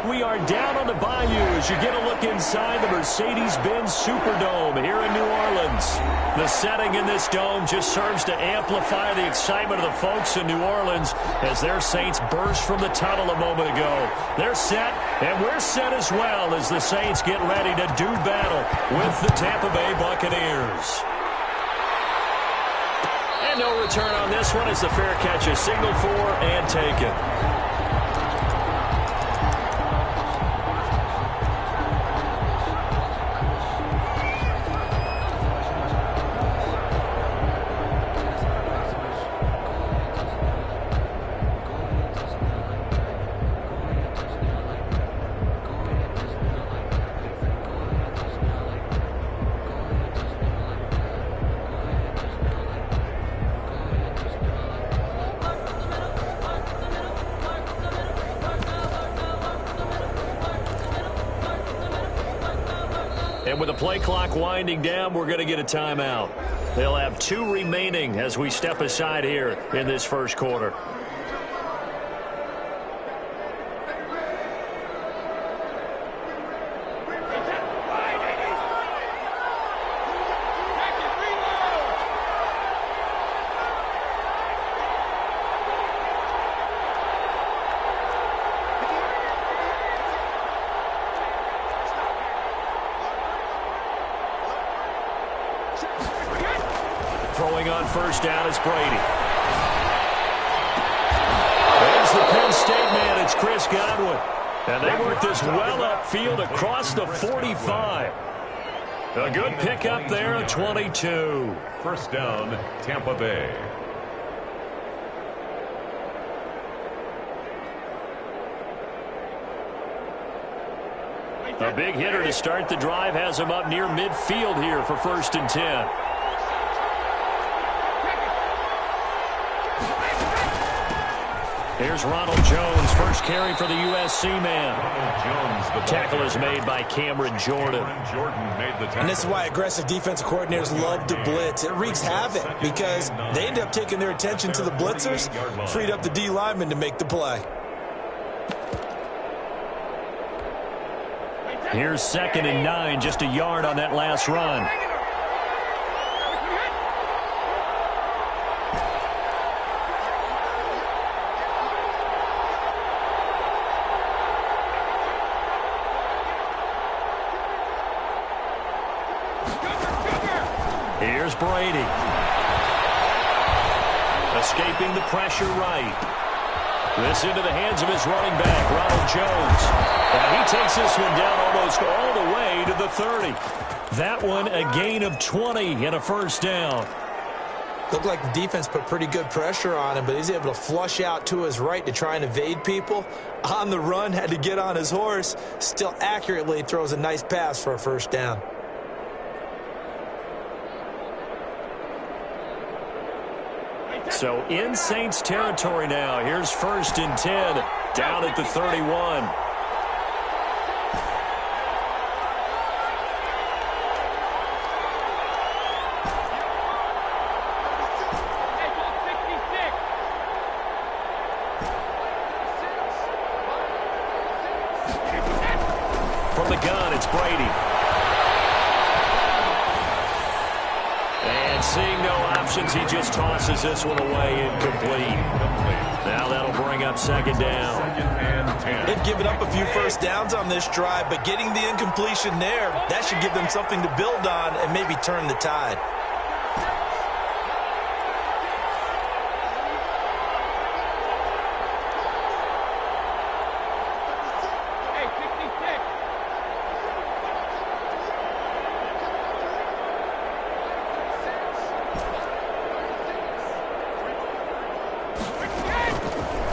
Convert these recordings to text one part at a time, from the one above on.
we are down on the bayou as you get a look inside the Mercedes-Benz Superdome here in New Orleans. The setting in this dome just serves to amplify the excitement of the folks in New Orleans as their Saints burst from the tunnel a moment ago. They're set, and we're set as well as the Saints get ready to do battle with the Tampa Bay Buccaneers. And no return on this one as the fair catch is signaled for and taken. And with the play clock winding down, we're going to get a timeout. They'll have 2 remaining as we step aside here in this first quarter. Throwing on first down is Brady. There's the Penn State man. It's Chris Godwin. And they work this well upfield across the 45. A good pickup there at 22. First down, Tampa Bay. A big hitter to start the drive has him up near midfield here for 1st and 10. Here's Ronald Jones, first carry for the USC man. Tackle is made by Cameron Jordan. And this is why aggressive defensive coordinators love to blitz. It wreaks havoc because they end up taking their attention to the blitzers, freed up the D lineman to make the play. Here's 2nd and 9, just a yard on that last run. Here's Brady. Escaping the pressure right. This into the hands of his running back, Ronald Jones. And he takes this one down almost all the way to the 30. That one a gain of 20 and a first down. Looked like the defense put pretty good pressure on him, but he's able to flush out to his right to try and evade people. On the run, had to get on his horse. Still accurately throws a nice pass for a first down. So in Saints territory now. Here's 1st and 10 down at the 31. From the gun, it's Brady. And seeing no options, he just tosses this one away incomplete. Now that'll bring up 2nd down. They've given up a few first downs on this drive, but getting the incompletion there, that should give them something to build on and maybe turn the tide.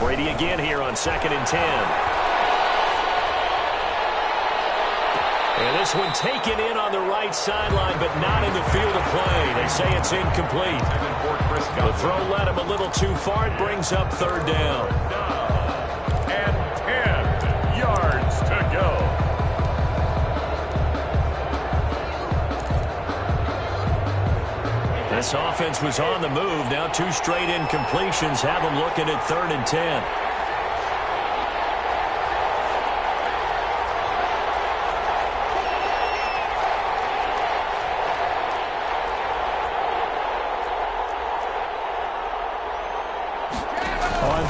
Brady again here on 2nd and 10. And this one taken in on the right sideline, but not in the field of play. They say it's incomplete. The throw led him a little too far. It brings up 3rd down. And 10 yards to go. This offense was on the move. Now 2 straight incompletions have them looking at 3rd and 10.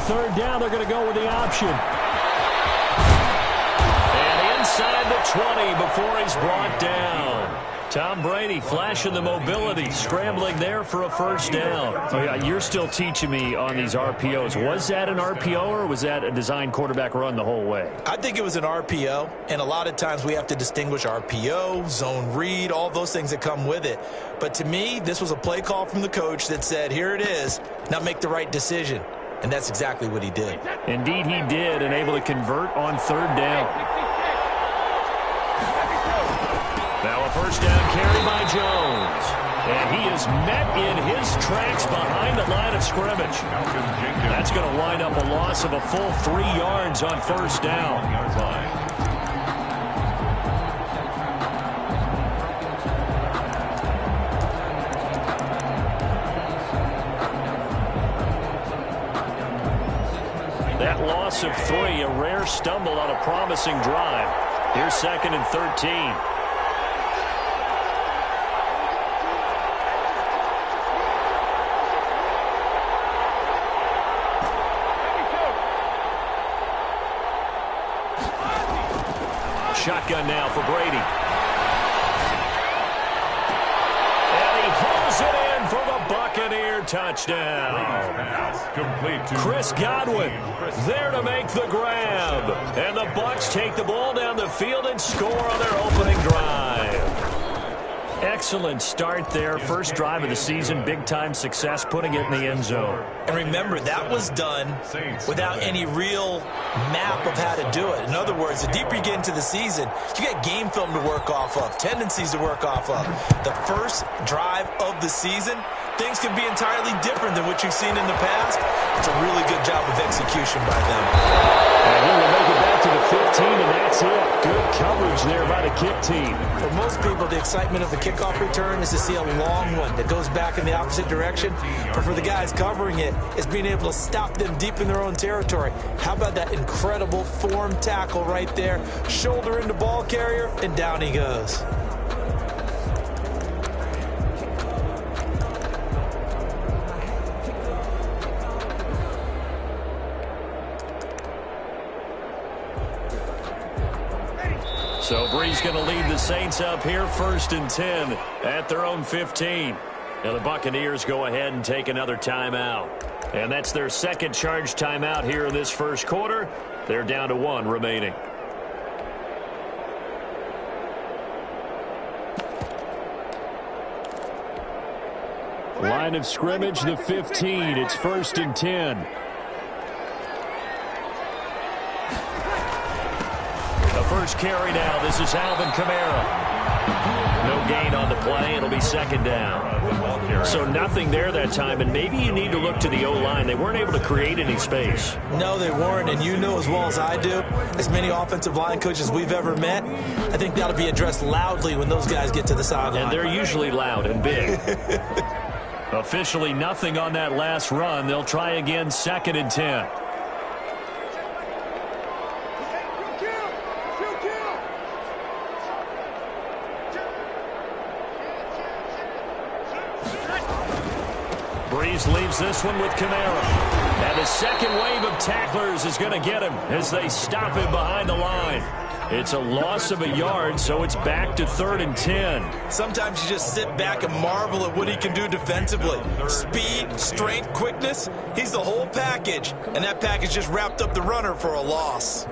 third down, they're going to go with the option. And inside the 20 before he's brought down. Tom Brady flashing the mobility, scrambling there for a first down. Oh, yeah, you're still teaching me on these RPOs. Was that an RPO or was that a design quarterback run the whole way? I think it was an RPO, and a lot of times we have to distinguish RPO, zone read, all those things that come with it. But to me, this was a play call from the coach that said, here it is, now make the right decision. And that's exactly what he did. Indeed he did, and able to convert on third down. Now a first down carry by Jones. And he is met in his tracks behind the line of scrimmage. That's going to wind up a loss of a full 3 yards on first down. That loss of 3, a rare stumble on a promising drive. Here's 2nd and 13. Shotgun now for Brady. And he holds it in for the Buccaneer touchdown. Chris Godwin there to make the grab. And the Bucs take the ball down the field and score on their opening drive. Excellent start there. First drive of the season. Big-time success putting it in the end zone. And remember, that was done without any real map of how to do it. In other words, the deeper you get into the season, you got game film to work off of, tendencies to work off of. The first drive of the season, things can be entirely different than what you've seen in the past. It's a really good job of execution by them. And he will make it back to the 15, and that's it. Good coverage there by the kick team. For most people, the excitement of the kickoff return is to see a long one that goes back in the opposite direction. But for the guys covering it, it's being able to stop them deep in their own territory. How about that incredible form tackle right there? Shoulder into ball carrier, and down he goes. So Bree's going to lead the Saints up here 1st and 10 at their own 15. Now the Buccaneers go ahead and take another timeout. And that's their second charge timeout here in this first quarter. They're down to 1 remaining. Line of scrimmage, the 15. It's 1st and 10. First carry now. This is Alvin Kamara. No gain on the play. It'll be 2nd down. So nothing there that time, and maybe you need to look to the O-line. They weren't able to create any space. No, they weren't, and you know as well as I do, as many offensive line coaches we've ever met, I think that'll be addressed loudly when those guys get to the sideline. And they're usually loud and big. Officially nothing on that last run. They'll try again 2nd and 10. Breeze leaves this one with Kamara. And the second wave of tacklers is going to get him as they stop him behind the line. It's a loss of a yard, so it's back to 3rd and 10. Sometimes you just sit back and marvel at what he can do defensively. Speed, strength, quickness, he's the whole package. And that package just wrapped up the runner for a loss.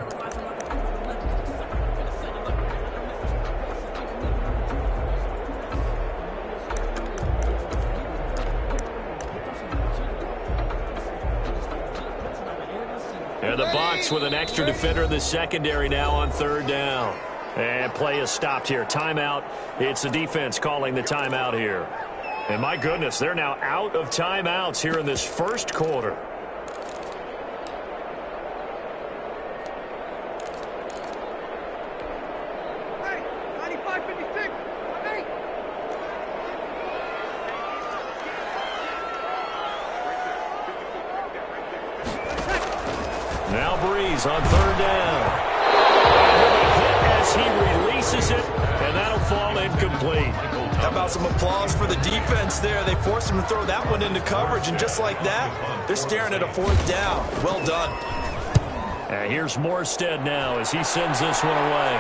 And the Bucs with an extra defender in the secondary now on 3rd down. And play is stopped here. Timeout. It's the defense calling the timeout here. And my goodness, they're now out of timeouts here in this first quarter. Now Breeze on 3rd down. As he releases it, and that'll fall incomplete. How about some applause for the defense there? They forced him to throw that one into coverage, and just like that, they're staring at a 4th down. Well done. And here's Morstead now as he sends this one away.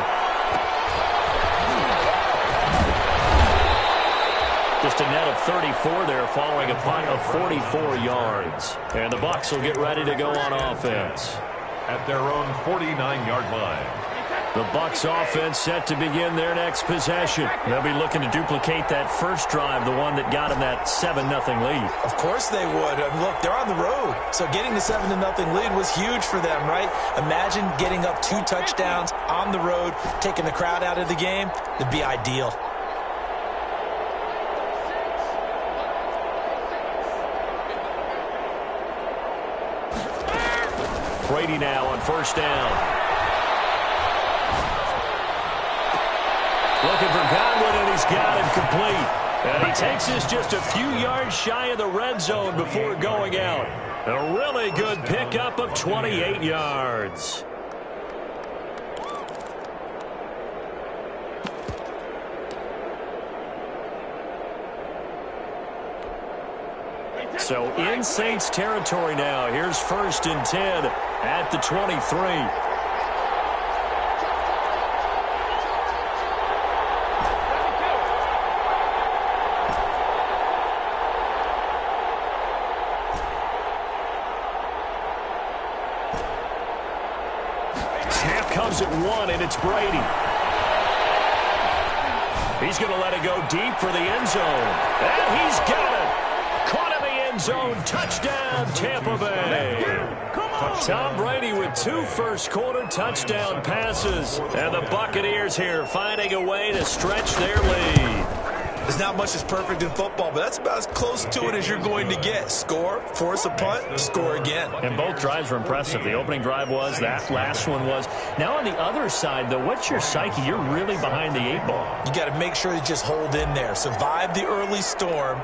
Just a net of 34 there following a punt of 44 yards. And the Bucs will get ready to go on offense. At their own 49-yard line. The Bucs offense set to begin their next possession. They'll be looking to duplicate that first drive, the one that got them that 7-0 lead. Of course they would. Look, they're on the road, so getting the 7-0 lead was huge for them, right? Imagine getting up 2 touchdowns on the road, taking the crowd out of the game. It'd be ideal. Brady now on first down. Looking for Godwin, and he's got him complete. And he takes this just a few yards shy of the red zone before going out. A really good pickup of 28 yards. So in Saints territory now. Here's 1st and 10 at the 23. Comes at 1, and it's Brady. He's going to let it go deep for the end zone. And he's got it. Caught in the end zone. Touchdown, Tampa Bay. Tom Brady with 2 first-quarter touchdown passes. And the Buccaneers here finding a way to stretch their lead. There's not much that's perfect in football, but that's about as close to it as you're going to get. Score, force a punt, score again. And both drives were impressive. The opening drive was, that last one was. Now on the other side, though, what's your psyche? You're really behind the 8 ball. You got to make sure you just hold in there. Survive the early storm,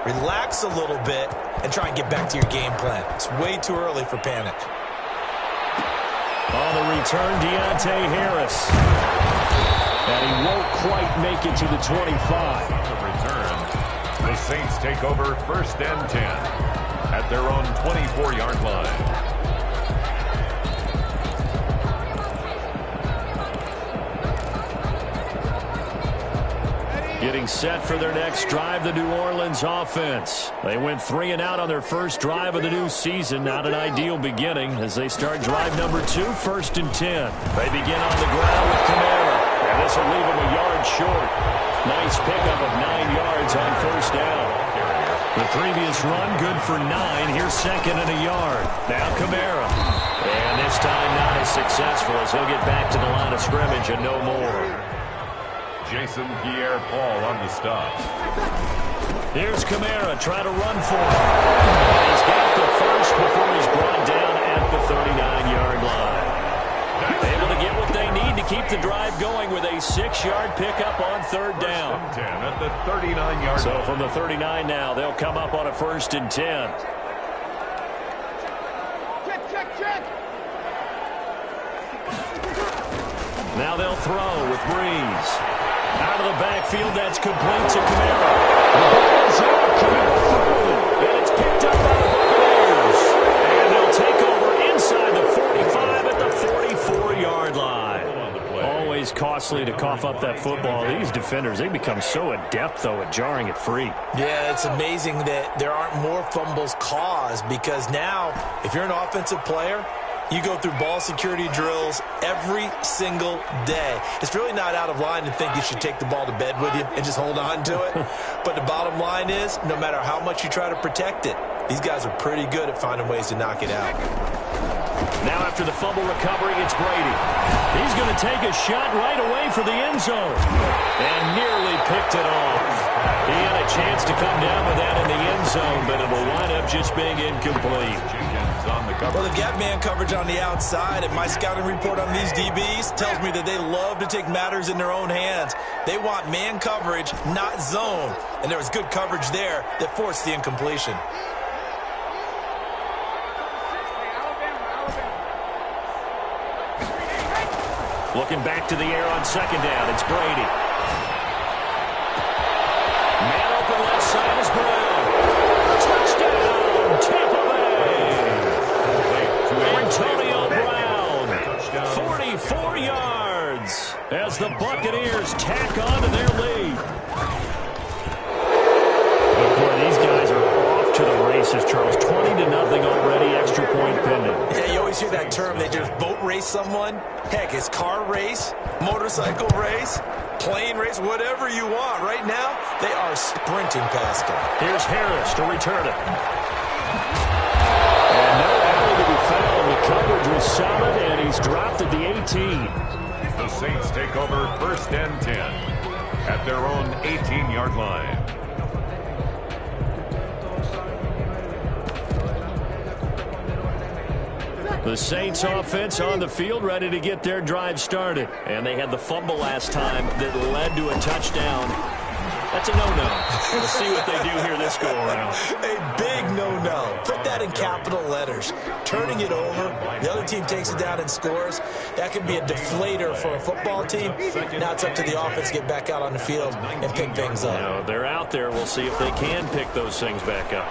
relax a little bit, and try and get back to your game plan. It's way too early for panic. On the return, Deontay Harris. And he won't quite make it to the 25. Return. The Saints take over 1st and 10 at their own 24-yard line. Getting set for their next drive, the New Orleans offense. They went 3 and out on their first drive of the new season. Not an ideal beginning as they start drive number 2, 1st and 10. They begin on the ground with Kamara. And this will leave him a yard short. Nice pickup of 9 yards on first down. The previous run, good for 9. Here's 2nd and a yard. Now Kamara. And this time not as successful as he'll get back to the line of scrimmage and no more. Jason Pierre-Paul on the stop. Here's Kamara, try to run for him. And he's got the first before he's brought down at the 39-yard line. Able to get what they need to keep the drive going with a 6-yard pickup on 3rd down. 10 at the 39-yard line. So from the 39 now, they'll come up on a 1st and 10. Check. Now they'll throw with Breeze. Out of the backfield, that's complete to Kamara. Kamara through, and it's picked up by the Buccaneers. And they'll take over inside the 45 at the 44-yard line. Always costly to cough up that football. These defenders, they become so adept, though, at jarring it free. Yeah, it's amazing that there aren't more fumbles caused because now, if you're an offensive player, you go through ball security drills every single day. It's really not out of line to think you should take the ball to bed with you and just hold on to it. But the bottom line is, no matter how much you try to protect it, these guys are pretty good at finding ways to knock it out. Now after the fumble recovery, it's Brady. He's going to take a shot right away for the end zone. And nearly picked it off. He had a chance to come down with that in the end zone, but it'll wind up just being incomplete. Well, they've got man coverage on the outside, and my scouting report on these DBs tells me that they love to take matters in their own hands. They want man coverage, not zone. And there was good coverage there that forced the incompletion. Looking back to the air on 2nd down, it's Brady. Buccaneers tack on to their lead. But boy, these guys are off to the races, Charles. 20-0 already, extra point pending. Yeah, you always hear that term. They just boat race someone. Heck, it's car race, motorcycle race, plane race, whatever you want. Right now, they are sprinting past them. Here's Harris to return it. And no error to be found. The coverage was solid, and he's dropped at the 18. The Saints take over 1st and 10 at their own 18-yard line. The Saints offense on the field, ready to get their drive started. And they had the fumble last time that led to a touchdown. That's a no-no. We'll see what they do here this go-around. A big no-no. Put that in capital letters. Turning it over, the other team takes it down and scores. That could be a deflator for a football team. Now it's up to the offense to get back out on the field and pick things up. No, they're out there. We'll see if they can pick those things back up.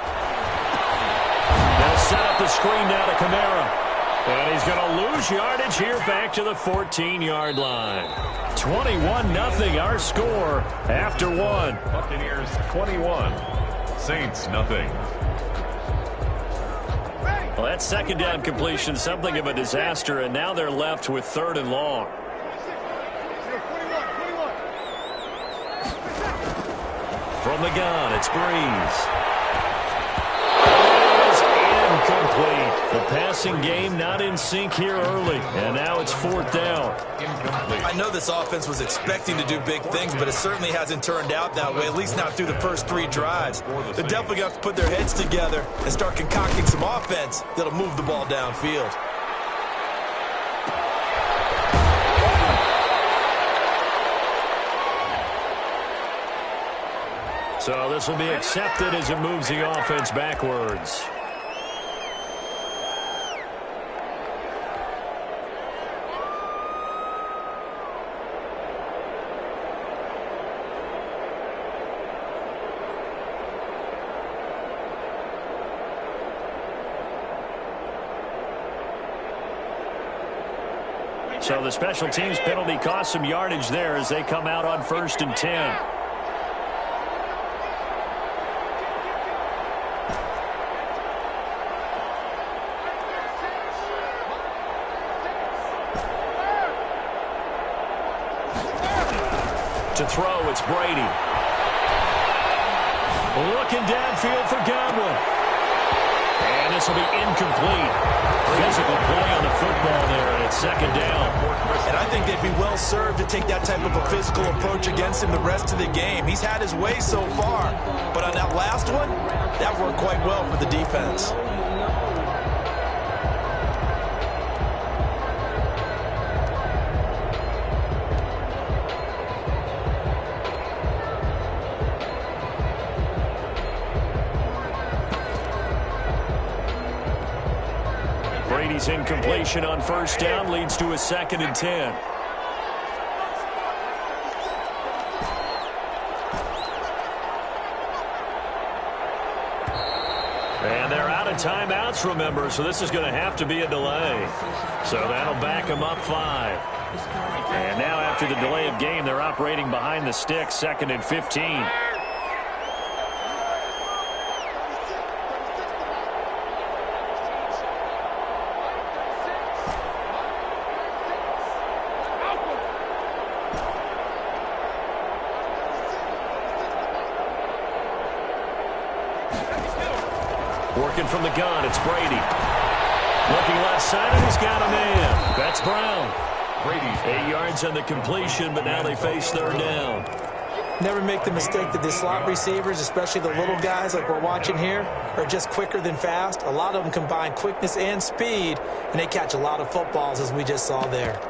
They'll set up the screen now to Kamara. And he's going to lose yardage here back to the 14-yard line. 21-0 our score after one. Buccaneers 21, Saints nothing. Well, that second down completion, something of a disaster, and now they're left with 3rd and long. From the gun, it's Greenz. Incomplete. The passing game not in sync here early, and now it's 4th down. I know this offense was expecting to do big things, but it certainly hasn't turned out that way, at least not through the first 3 drives. They're definitely going to have to put their heads together and start concocting some offense that'll move the ball downfield. So this will be accepted as it moves the offense backwards. So the special teams penalty cost some yardage there as they come out on 1st and 10. To throw, it's Brady. Looking downfield for Godwin. And this will be incomplete. Physical play on the football there, and it's 2nd down. And I think they'd be well served to take that type of a physical approach against him the rest of the game. He's had his way so far, but on that last one, that worked quite well for the defense. Brady's incompletion on 1st down leads to a 2nd and 10. And they're out of timeouts, remember, so this is going to have to be a delay. So that'll back them up 5. And now after the delay of game, they're operating behind the sticks, 2nd and 15. Working from the gun, it's Brady. Looking left side, and he's got a man. That's Brown. Brady 8 yards on the completion, but now they face 3rd down. Never make the mistake that the slot receivers, especially the little guys like we're watching here, are just quicker than fast. A lot of them combine quickness and speed, and they catch a lot of footballs, as we just saw there.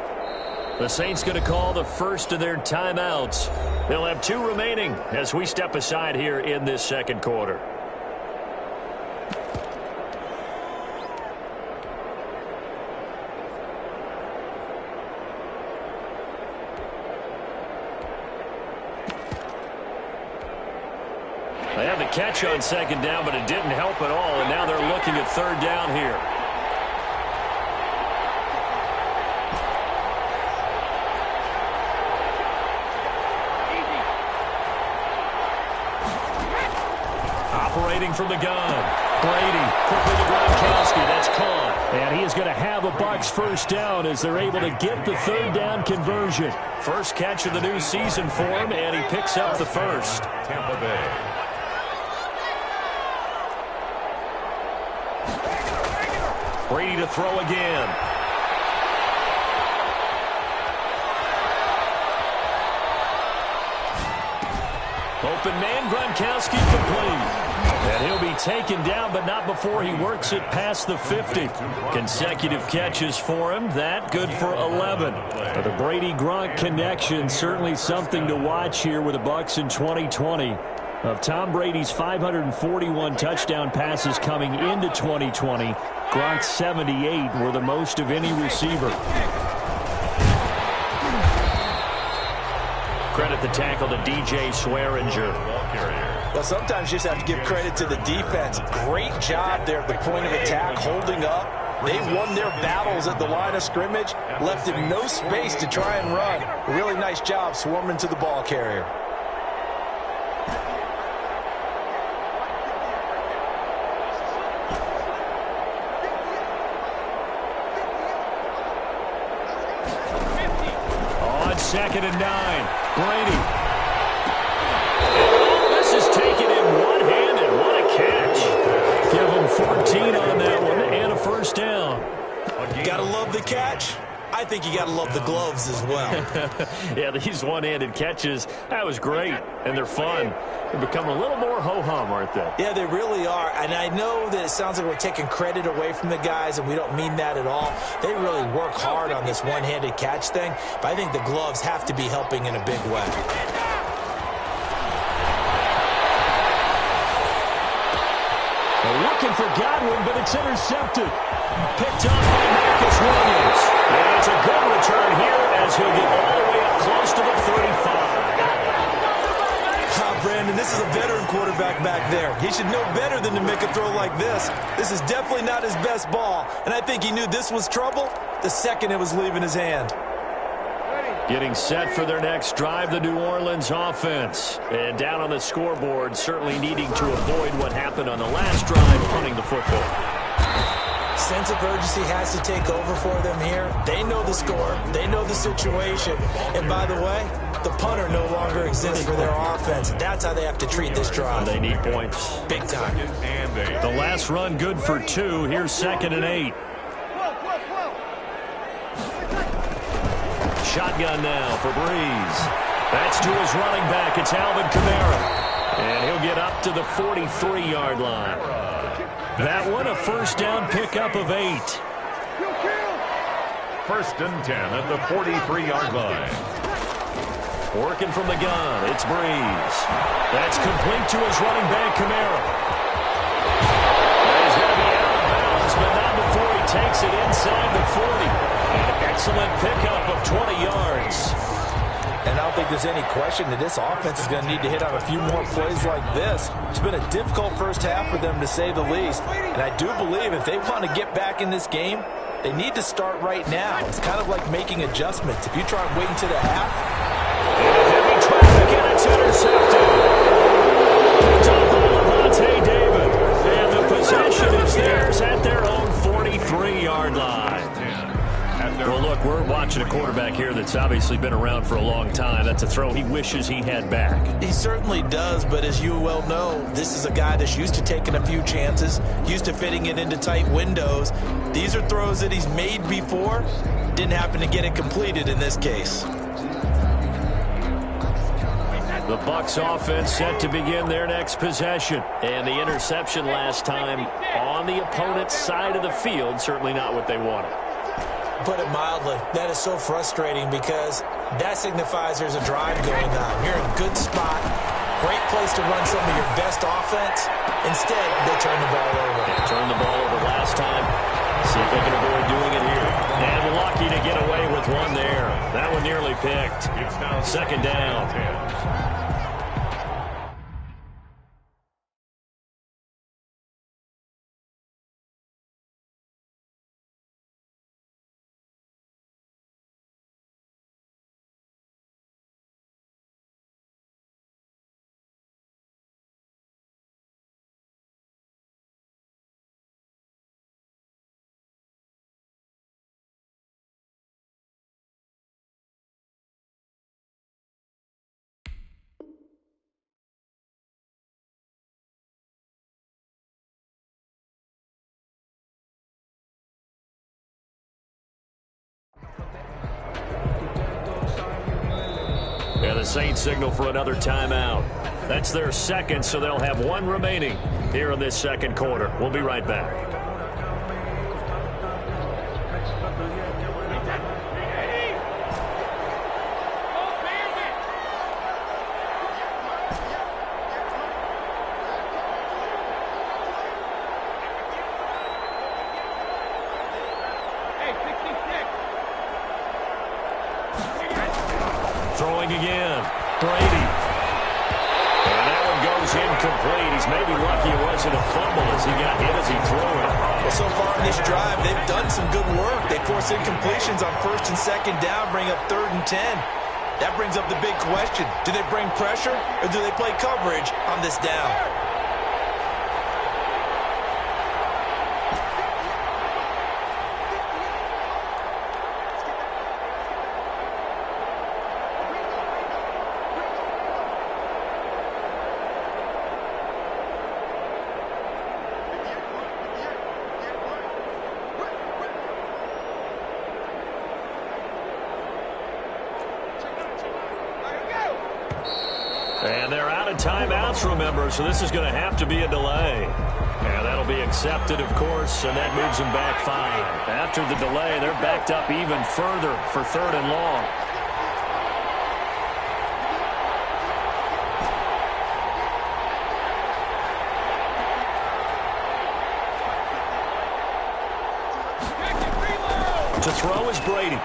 The Saints going to call the first of their timeouts. They'll have 2 remaining as we step aside here in this 2nd quarter. They had the catch on 2nd down, but it didn't help at all, and now they're looking at 3rd down here. Separating from the gun. Brady quickly to Gronkowski. That's caught. And he is going to have a Bucs first down as they're able to get the third down conversion. First catch of the new season for him, and he picks up the first. Tampa Bay. Brady to throw again. Open man, Gronkowski complete. And he'll be taken down, but not before he works it past the 50. Consecutive catches for him. That good for 11. But the Brady-Gronk connection, certainly something to watch here with the Bucs in 2020. Of Tom Brady's 541 touchdown passes coming into 2020, Gronk's 78 were the most of any receiver. Credit the tackle to DJ Swearinger. Well, sometimes you just have to give credit to the defense. Great job there at the point of attack, holding up. They won their battles at the line of scrimmage, left him no space to try and run. A really nice job swarming to the ball carrier. On 2nd and 9, Brady. This is taken in one-handed. What a catch. Give him 14 on that one and a first down. Gotta love the catch. I think you gotta love the gloves as well. Yeah, these one-handed catches, that was great, and they're fun. They're becoming a little more ho-hum, aren't they? Yeah, they really are, and I know that it sounds like we're taking credit away from the guys, and we don't mean that at all. They really work hard on this one-handed catch thing, but I think the gloves have to be helping in a big way. They're looking for Godwin, but it's intercepted. Picked off by Marcus Williams. And it's a good return here as he'll get all the way up close to the 35. Brandon, this is a veteran quarterback back there. He should know better than to make a throw like this. This is definitely not his best ball, and I think he knew this was trouble the second it was leaving his hand. Getting set for their next drive, the New Orleans offense. And down on the scoreboard, certainly needing to avoid what happened on the last drive, punting the football. Sense of urgency has to take over for them here. They know the score. They know the situation. And by the way, the punter no longer exists for their offense. That's how they have to treat this drive. They need points. Big time. The last run good for 2. Here's 2nd and 8. Shotgun now for Breeze. That's to his running back. It's Alvin Kamara. And he'll get up to the 43-yard line. That one a first down pickup of 8. 1st and 10 at the 43-yard line. Working from the gun, it's Breeze. That's complete to his running back, Kamara. He's going to be out of bounds, but not before he takes it inside the 40. An excellent pickup of 20 yards. And I don't think there's any question that this offense is going to need to hit on a few more plays like this. It's been a difficult first half for them, to say the least. And I do believe if they want to get back in this game, they need to start right now. It's kind of like making adjustments. If you try and wait until the half. Heavy traffic, and it's intercepted. Picked up by Levante David. And the possession is theirs at their own 43-yard line. Well, look, we're watching a quarterback here that's obviously been around for a long time. That's a throw he wishes he had back. He certainly does, but as you well know, this is a guy that's used to taking a few chances, used to fitting it into tight windows. These are throws that he's made before. Didn't happen to get it completed in this case. The Bucs offense set to begin their next possession. And the interception last time on the opponent's side of the field, certainly not what they wanted. Put it mildly, that is so frustrating because that signifies there's a drive going on. You're in a good spot, great place to run some of your best offense. Instead, they turn the ball over. They turned the ball over last time. See if they can avoid doing it here. And lucky to get away with one there. That one nearly picked. 2nd down. Saints signal for another timeout. That's their second, so they'll have one remaining here in this second quarter. We'll be right back. Throwing again. Brady. And that one goes incomplete. He's maybe lucky it wasn't a fumble as he got hit as he threw it. Well, so far in this drive, they've done some good work. They force incompletions on first and second down, bring up 3rd and 10. That brings up the big question. Do they bring pressure or do they play coverage on this down? And they're out of timeouts, remember, so this is going to have to be a delay. And that'll be accepted, of course, and that moves them back 5. After the delay, they're backed up even further for 3rd and long. To throw is Brady.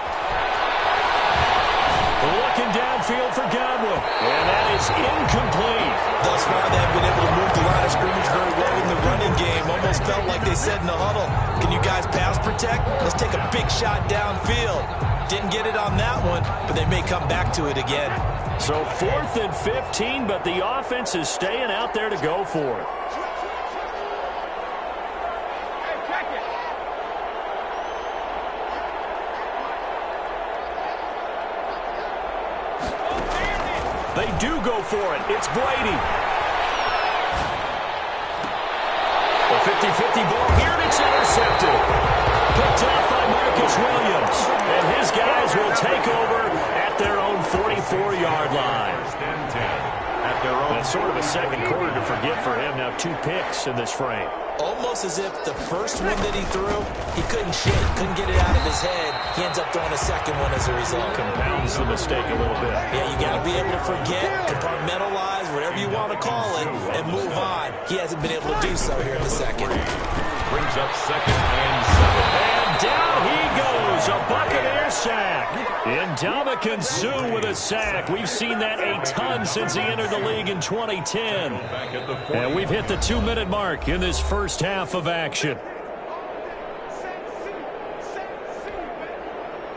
Looking downfield for Godwin. And that is incomplete. Thus far, they've been able to move the line of scrimmage very well in the running game. Almost felt like they said in the huddle, can you guys pass protect? Let's take a big shot downfield. Didn't get it on that one, but they may come back to it again. So 4th and 15, but the offense is staying out there to go for it. They do go for it. It's Brady. A 50-50 ball here, and it's intercepted. Picked off by Marcus Williams. And his guys will take over at their own 44-yard line. That's sort of a second quarter to forget for him. Now 2 picks in this frame. Almost as if the first one that he threw, he couldn't shake, couldn't get it out of his head. He ends up throwing a second one as a result. Compounds the mistake a little bit. Yeah, you got to be able to forget, compartmentalize, whatever you want to call it, and move on. He hasn't been able to do so here in the second. Brings up 2nd and 7. And down he goes, a Buccaneer sack. Ndamukong Suh with a sack. We've seen that a ton since he entered the league in 2010. And we've hit the 2-minute mark in this first half of action.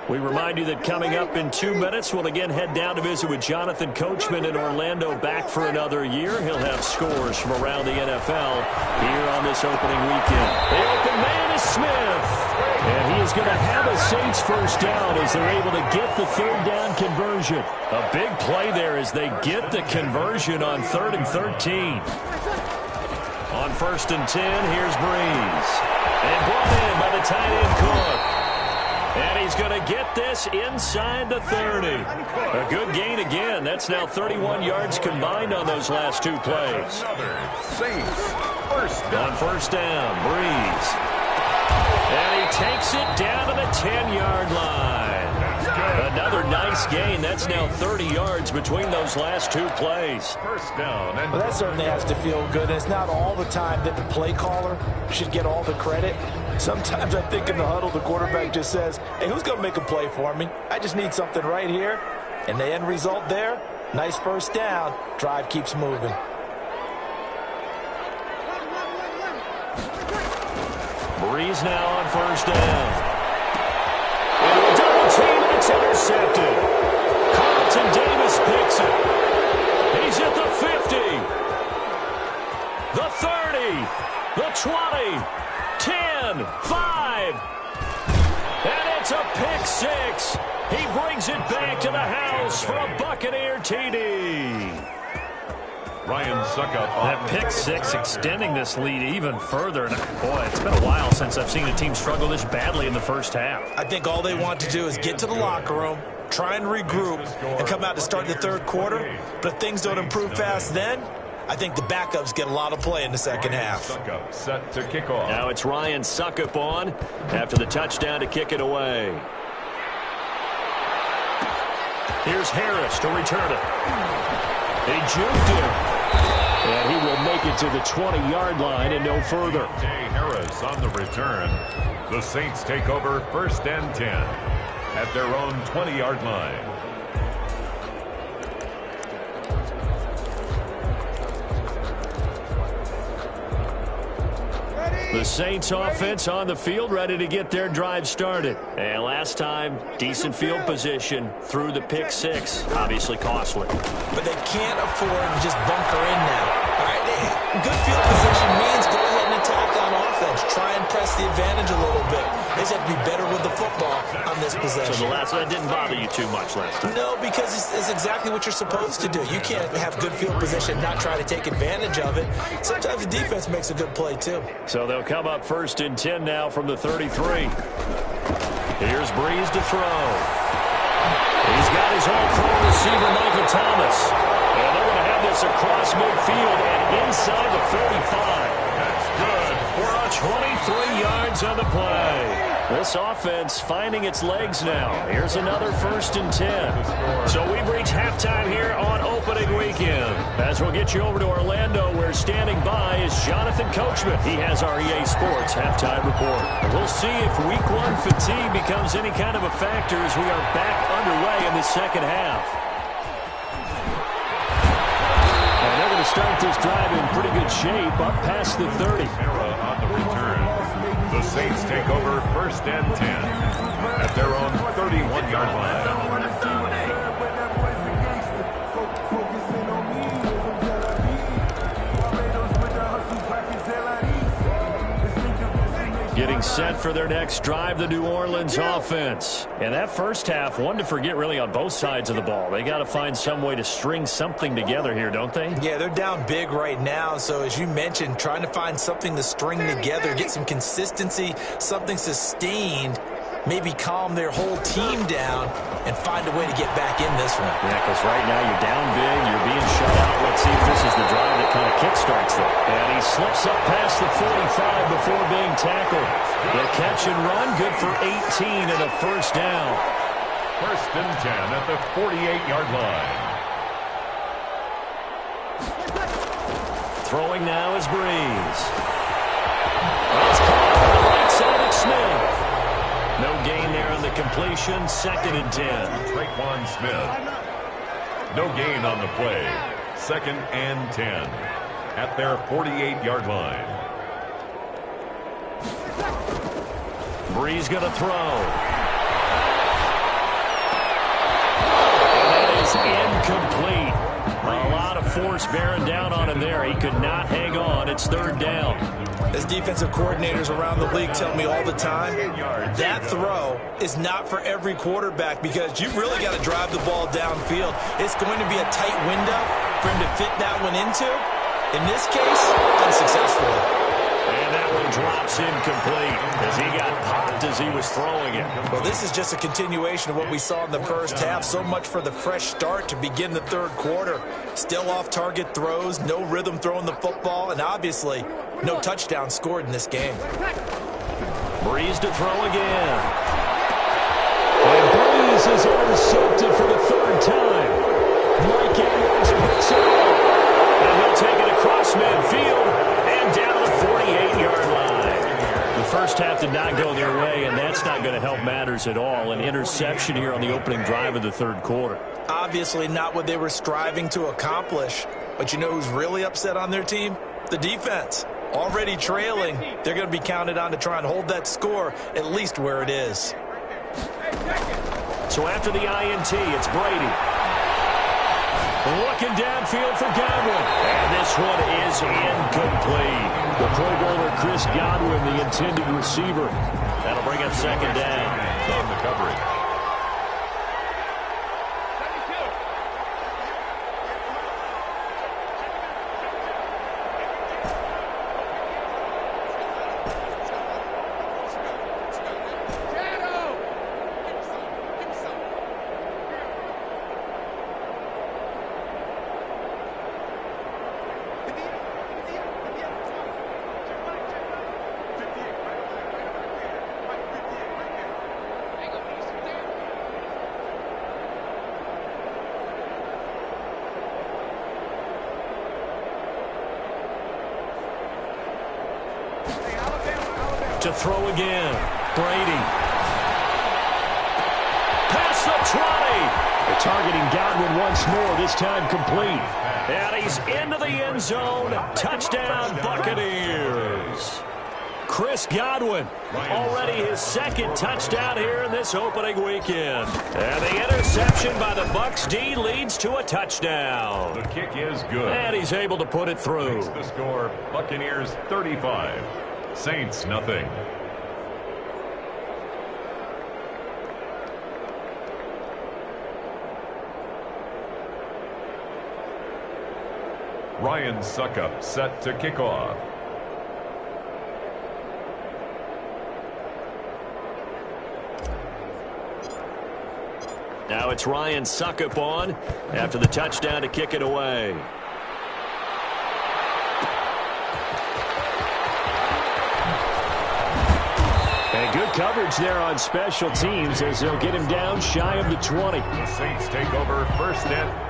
We remind you that coming up in 2 minutes, we'll again head down to visit with Jonathan Coachman in Orlando, back for another year. He'll have scores from around the NFL here on this opening weekend. The open man is Smith. And he is going to have a Saints first down as they're able to get the 3rd down conversion. A big play there as they get the conversion on 3rd and 13. On 1st and 10, here's Breeze. And brought in by the tight end Cook. And he's going to get this inside the 30. A good gain again. That's now 31 yards combined on those last 2 plays. Saints first down. On 1st down, Breeze. And he takes it down to the 10-yard line. Another nice gain. That's now 30 yards between those last 2 plays. First down. And Well, that certainly has to feel good. And it's not all the time that the play caller should get all the credit. Sometimes I think in the huddle, the quarterback just says, hey, who's going to make a play for me? I just need something right here. And the end result there, nice first down. Drive keeps moving. Breeze now on 1st down. Into a double team, and it's intercepted. Carlton Davis picks it. He's at the 50. The 30. The 20. 10. 5. And it's a pick 6. He brings it back to the house for a Buccaneer TD. Ryan Suckup on That pick 6 extending this lead even further. And boy, it's been a while since I've seen a team struggle this badly in the first half. I think all they want to do is get to the locker room, try and regroup, and come out to start the third quarter. But if things don't improve fast then, I think the backups get a lot of play in the second half. Suckup set to kick off. Now it's Ryan Suckup on after the touchdown to kick it away. Here's Harris to return it. He juked him. And he will make it to the 20-yard line and no further. Harris on the return. The Saints take over 1st and 10 at their own 20-yard line. The Saints offense on the field, ready to get their drive started. And last time, decent field position through the pick six. Obviously costly. But they can't afford to just bunker in now. All right, good field position means go ahead and attack on offense. Try and press the advantage a little bit. They just have to be better with the football on this possession. So that didn't bother you too much last time? No, because it's exactly what you're supposed to do. You can't have good field position and not try to take advantage of it. Sometimes the defense makes a good play, too. So they'll come up 1st and 10 now from the 33. Here's Breeze to throw. He's got his all-pro receiver, Michael Thomas. And they're going to have this across midfield and inside the 45. That's good. For 23 yards on the play. This offense finding its legs now. Here's another 1st and 10. So we've reached halftime here on opening weekend. As we'll get you over to Orlando, where standing by is Jonathan Coachman. He has our EA Sports halftime report. We'll see if week 1 fatigue becomes any kind of a factor as we are back underway in the second half. And they're going to start this drive in pretty good shape up past the 30. On the return. The Saints take over 1st and 10 at their own 31-yard line. Getting set for their next drive, the New Orleans offense. And that first half, one to forget really on both sides of the ball. They got to find some way to string something together here, don't they? Yeah, they're down big right now. So as you mentioned, trying to find something to string together, get some consistency, something sustained, maybe calm their whole team down and find a way to get back in this one. Yeah, because right now you're down big, you're being shut out. Let's see if this is the drive that kind of kickstarts them. And he slips up past the 45 before being tackled. The catch and run, good for 18 and a first down. 1st and 10 at the 48-yard line. Throwing now is Breeze. That's caught on the right side of Smith. No gain there on the completion. 2nd and 10. Traquan Smith. No gain on the play. 2nd and 10 at their 48-yard line. Breeze going to throw. That is incomplete. A lot of force bearing down on him there. He could not hang on. It's 3rd down. As defensive coordinators around the league tell me all the time, that throw is not for every quarterback because you've really got to drive the ball downfield. It's going to be a tight window for him to fit that one into. In this case, unsuccessfully. And that one drops incomplete as he got popped as he was throwing it. Well, this is just a continuation of what we saw in the first half. So much for the fresh start to begin the third quarter. Still off-target throws, no rhythm throwing the football, and obviously no touchdown scored in this game. Breeze to throw again. And Breeze is intercepted for the 3rd time. Mike Edwards picks it up. And he'll take it across midfield and down the 48-yard line. The first half did not go their way, and that's not going to help matters at all. An interception here on the opening drive of the third quarter. Obviously not what they were striving to accomplish. But you know who's really upset on their team? The defense. Already trailing, they're going to be counted on to try and hold that score at least where it is. So after the INT, it's Brady. Looking downfield for Godwin. And this one is incomplete. The Pro Bowler Chris Godwin, the intended receiver. That'll bring up 2nd down. On the coverage. To throw again. Brady. Past the 20. They're targeting Godwin once more, this time complete. And he's into the end zone. Touchdown, Buccaneers. Chris Godwin, already his second touchdown here in this opening weekend. And the interception by the Bucs D leads to a touchdown. The kick is good. And he's able to put it through. Makes the score Buccaneers 35, Saints nothing. Ryan Suckup set to kick off. Now it's Ryan Suckup on after the touchdown to kick it away. And good coverage there on special teams as they'll get him down shy of the 20. The Saints take over first and